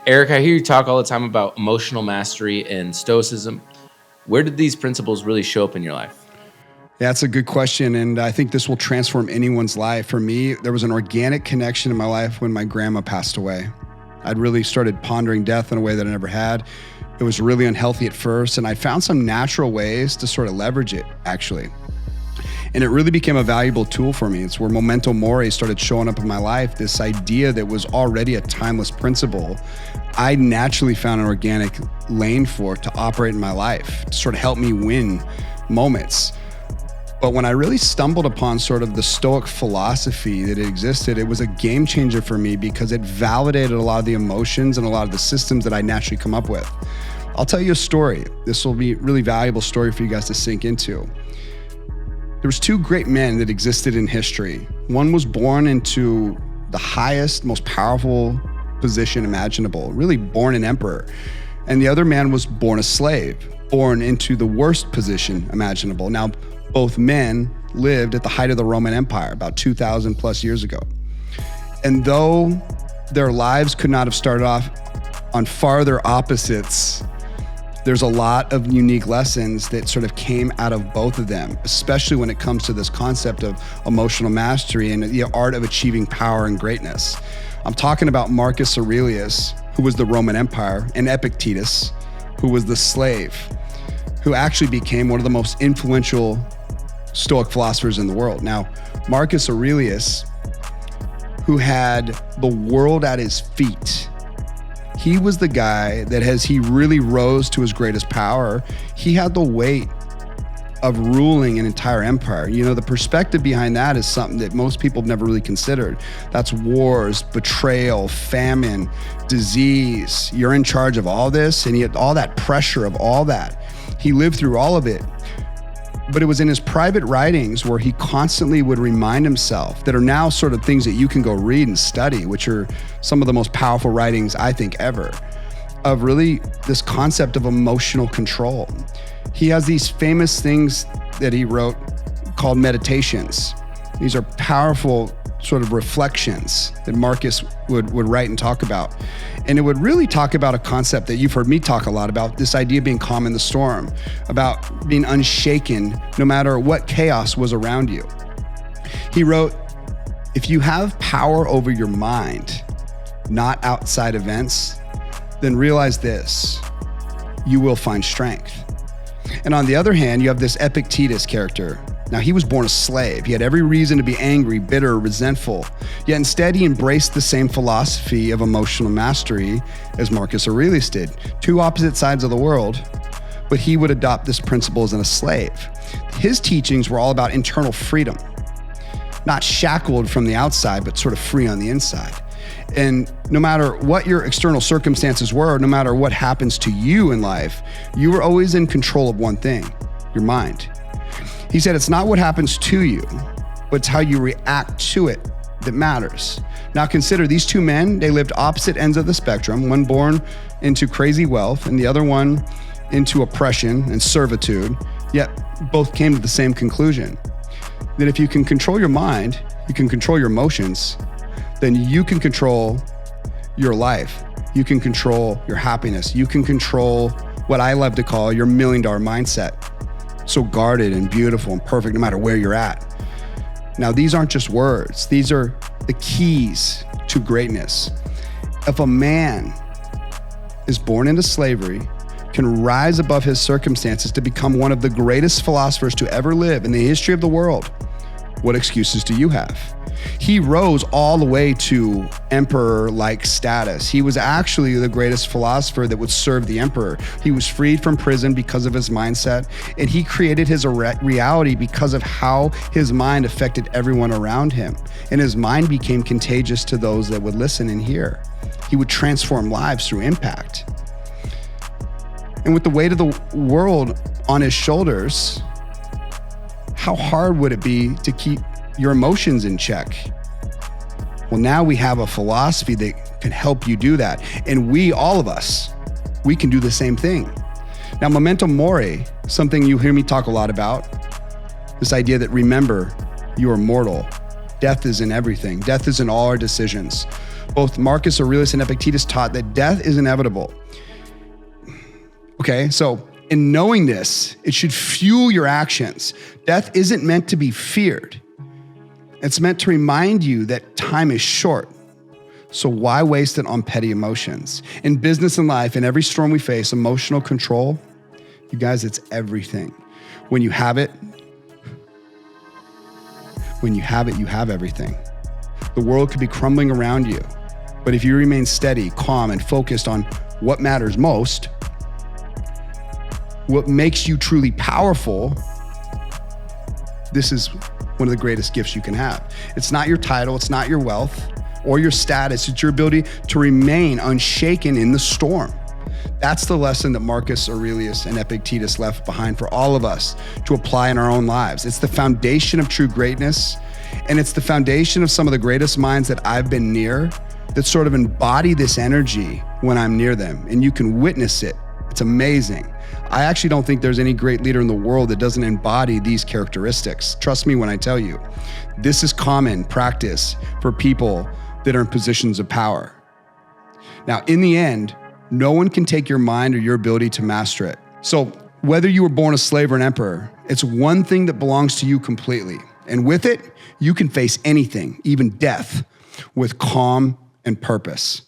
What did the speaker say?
Erik, I hear you talk all the time about emotional mastery and stoicism. Where did these principles really show up in your life? Yeah, that's a good question. And I think this will transform anyone's life. For me, there was an organic connection in my life when my grandma passed away. I'd really started pondering death in a way that I never had. It was really unhealthy at first, and I found some natural ways to sort of leverage it, actually. And it really became a valuable tool for me. It's where memento mori started showing up in my life, this idea that was already a timeless principle. I naturally found an organic lane for it to operate in my life, to sort of help me win moments. But when I really stumbled upon sort of the Stoic philosophy that existed, it was a game changer for me because it validated a lot of the emotions and a lot of the systems that I naturally come up with. I'll tell you a story. This will be a really valuable story for you guys to sink into. There was two great men that existed in history. One was born into the highest, most powerful position imaginable, really born an emperor. And the other man was born a slave, born into the worst position imaginable. Now, both men lived at the height of the Roman Empire about 2,000 plus years ago. And though their lives could not have started off on farther opposites, there's a lot of unique lessons that sort of came out of both of them, especially when it comes to this concept of emotional mastery and the art of achieving power and greatness. I'm talking about Marcus Aurelius, who was the Roman Empire, and Epictetus, who was the slave, who actually became one of the most influential Stoic philosophers in the world. Now, Marcus Aurelius, who had the world at his feet, he was the guy that as he really rose to his greatest power, he had the weight of ruling an entire empire. You know, the perspective behind that is something that most people have never really considered. That's wars, betrayal, famine, disease. You're in charge of all this, and he had all that pressure of all that. He lived through all of it. But it was in his private writings where he constantly would remind himself, that are now sort of things that you can go read and study, which are some of the most powerful writings I think ever, of really this concept of emotional control. He has these famous things that he wrote called meditations. These are powerful sort of reflections that Marcus would write and talk about. And it would really talk about a concept that you've heard me talk a lot about, this idea of being calm in the storm, about being unshaken no matter what chaos was around you. He wrote, if you have power over your mind, not outside events, then realize this, you will find strength. And on the other hand, you have this Epictetus character. Now, he was born a slave. He had every reason to be angry, bitter, resentful. Yet instead, he embraced the same philosophy of emotional mastery as Marcus Aurelius did. Two opposite sides of the world, but he would adopt this principle as a slave. His teachings were all about internal freedom, not shackled from the outside, but sort of free on the inside. And no matter what your external circumstances were, no matter what happens to you in life, you were always in control of one thing, your mind. He said, it's not what happens to you, but it's how you react to it that matters. Now consider these two men, they lived opposite ends of the spectrum, one born into crazy wealth and the other one into oppression and servitude, yet both came to the same conclusion, that if you can control your mind, you can control your emotions, then you can control your life. You can control your happiness. You can control what I love to call your $1 million mindset. So guarded and beautiful and perfect no matter where you're at. Now, these aren't just words. These are the keys to greatness. If a man is born into slavery, can rise above his circumstances to become one of the greatest philosophers to ever live in the history of the world, what excuses do you have? He rose all the way to emperor-like status. He was actually the greatest philosopher that would serve the emperor. He was freed from prison because of his mindset, and he created his reality because of how his mind affected everyone around him. And his mind became contagious to those that would listen and hear. He would transform lives through impact. And with the weight of the world on his shoulders, how hard would it be to keep your emotions in check? Well, now we have a philosophy that can help you do that. And we, all of us, we can do the same thing. Now, memento mori, something you hear me talk a lot about, this idea that remember, you are mortal. Death is in everything. Death is in all our decisions. Both Marcus Aurelius and Epictetus taught that death is inevitable. Okay, so in knowing this, it should fuel your actions. Death isn't meant to be feared. It's meant to remind you that time is short. So why waste it on petty emotions? In business and life, in every storm we face, emotional control, you guys, it's everything. When you have it, you have everything. The world could be crumbling around you, but if you remain steady, calm, and focused on what matters most, what makes you truly powerful, this is one of the greatest gifts you can have. It's not your title, it's not your wealth or your status, it's your ability to remain unshaken in the storm. That's the lesson that Marcus Aurelius and Epictetus left behind for all of us to apply in our own lives. It's the foundation of true greatness, and it's the foundation of some of the greatest minds that I've been near that sort of embody this energy when I'm near them, and you can witness it. It's amazing. I actually don't think there's any great leader in the world that doesn't embody these characteristics. Trust me when I tell you, this is common practice for people that are in positions of power. Now, in the end, no one can take your mind or your ability to master it. So whether you were born a slave or an emperor, it's one thing that belongs to you completely. And with it, you can face anything, even death, with calm and purpose.